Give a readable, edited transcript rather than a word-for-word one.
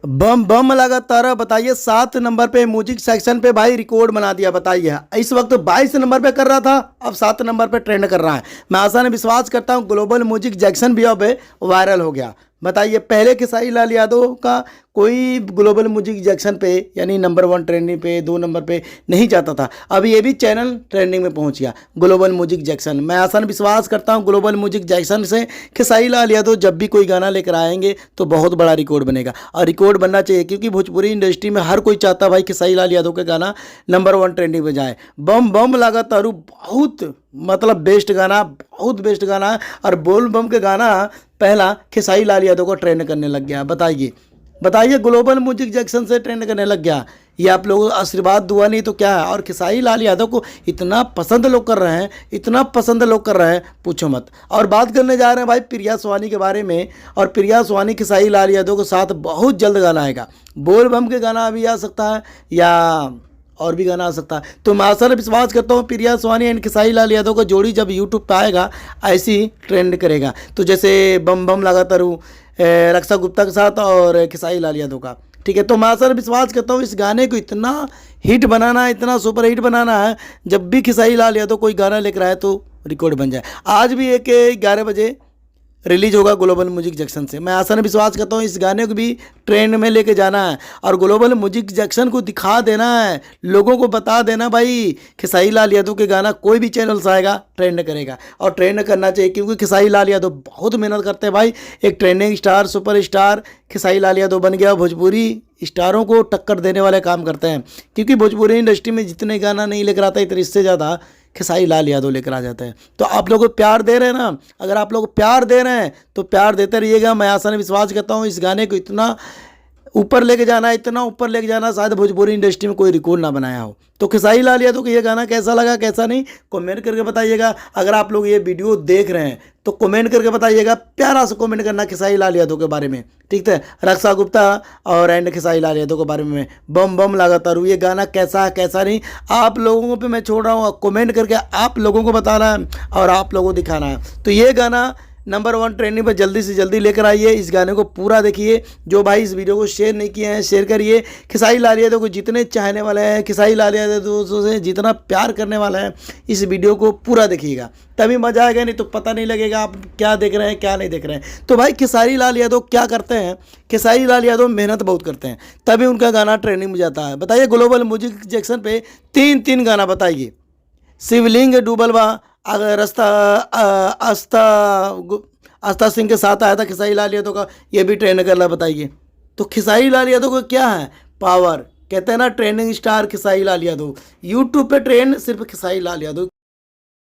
बम बम लगातार। बताइए 7 नंबर पे म्यूजिक सेक्शन पे भाई रिकॉर्ड बना दिया। बताइए इस वक्त 22 नंबर पे कर रहा था, अब 7 नंबर पे ट्रेंड कर रहा है। मैं आसान विश्वास करता हूँ ग्लोबल म्यूजिक जैक्सन भी अब वायरल हो गया। बताइए पहले खेसारी लाल यादव का कोई ग्लोबल म्यूजिक जैक्सन पे यानी नंबर 1 ट्रेंडिंग पे 2 नंबर पे नहीं जाता था, अब ये भी चैनल ट्रेंडिंग में पहुंच गया ग्लोबल म्यूजिक जैक्सन। मैं आसान विश्वास करता हूं ग्लोबल म्यूजिक जैक्सन से खेसारी लाल यादव जब भी कोई गाना लेकर आएंगे तो बहुत बड़ा रिकॉर्ड बनेगा, और रिकॉर्ड बनना चाहिए क्योंकि भोजपुरी इंडस्ट्री में हर कोई चाहता भाई खेसारी लाल यादव का गाना नंबर 1 ट्रेंडिंग में जाए। बम बम लगा तारू बहुत मतलब बेस्ट गाना, बहुत बेस्ट गाना है। और बोल बम के गाना पहला खेसारी लाल यादव को ट्रेंड करने लग गया। बताइए बताइए ग्लोबल म्यूजिक जैक्सन से ट्रेंड करने लग गया। ये आप लोगों का आशीर्वाद दुआ नहीं तो क्या है। और खेसारी लाल यादव को इतना पसंद लोग कर रहे हैं, इतना पसंद लोग कर रहे हैं पूछो मत। और बात करने जा रहे हैं भाई प्रिया सुहानी के बारे में। और प्रिया सुहानी खेसारी लाल यादव के साथ बहुत जल्द गाना आएगा। बोल बम के गाना अभी आ सकता है या और भी गाना आ सकता है। तो मैं आशा विश्वास करता हूँ प्रिया सुहानी एंड खेसारी लाल यादव का जोड़ी जब यूट्यूब पे आएगा ऐसी ट्रेंड करेगा। तो जैसे बम बम लगातार रक्षा गुप्ता के साथ और खेसारी लाल यादव का, ठीक है। तो मैं सर विश्वास करता हूँ इस गाने को इतना हिट बनाना है, इतना सुपर हिट बनाना है, जब भी खेसारी लाल यादव कोई गाना लेकर आए तो रिकॉर्ड बन जाए। आज भी 11 बजे रिलीज होगा ग्लोबल म्यूजिक जंक्शन से। मैं आसान विश्वास करता हूँ इस गाने को भी ट्रेंड में लेके जाना है और ग्लोबल म्यूजिक जंक्शन को दिखा देना है, लोगों को बता देना भाई खेसारी लाल यादव के गाना कोई भी चैनल से आएगा ट्रेंड करेगा। और ट्रेंड करना चाहिए क्योंकि खेसारी लाल यादव बहुत मेहनत करते हैं भाई। एक trending star super star Khesari Lal Yadav बन गया, भोजपुरी स्टारों को टक्कर देने वाले काम करते हैं। क्योंकि भोजपुरी इंडस्ट्री में जितने गाना नहीं लेकर आता इतने इससे ज़्यादा खेसारी लाल यादव लेकर आ जाते हैं। तो आप लोग प्यार दे रहे हैं ना, अगर आप लोग प्यार दे रहे हैं तो प्यार देते रहिएगा। मैं आसान विश्वास करता हूँ इस गाने को इतना ऊपर लेके जाना है, इतना ऊपर लेके जाना, शायद भोजपुरी इंडस्ट्री में कोई रिकॉर्ड ना बनाया हो। तो खेसारी लाल यादव को ये गाना कैसा लगा कैसा नहीं कमेंट करके बताइएगा। अगर आप लोग ये वीडियो देख रहे हैं तो कमेंट करके बताइएगा, प्यारा सा कमेंट करना खेसारी लाल यादव के बारे में, ठीक है। रक्षा गुप्ता और एंड खेसारी लाल यादव के बारे में बम बम लगातार ये गाना कैसा है कैसा नहीं आप लोगों पे मैं छोड़ रहा हूँ। कमेंट करके आप लोगों को बताना है और आप लोगों को दिखाना है। तो ये गाना नंबर 1 ट्रेंडिंग पर जल्दी से जल्दी लेकर आइए। इस गाने को पूरा देखिए। जो भाई इस वीडियो को शेयर नहीं किए हैं शेयर करिए। खेसारी लाल यादव को जितने चाहने वाले हैं, खेसारी लाल यादव दोस्तों से जितना प्यार करने वाला है, इस वीडियो को पूरा देखिएगा तभी मजा आएगा, नहीं तो पता नहीं लगेगा आप क्या देख रहे हैं क्या नहीं देख रहे हैं। तो भाई खेसारी लाल यादव क्या करते हैं, खेसारी लाल यादव मेहनत बहुत करते हैं तभी उनका गाना ट्रेंडिंग में जाता है। बताइए ग्लोबल म्यूजिक जंक्शन पे 3 गाना बताइए। शिवलिंग डूबलवा अगर आस्था सिंह के साथ आया था खेसारी लाल यादव का, ये भी ट्रेंड कर रहा। बताइए तो खेसारी लाल यादव को क्या है पावर, कहते हैं ना trending star Khesari Lal Yadav. YouTube पे ट्रेंड सिर्फ खेसारी लाल यादव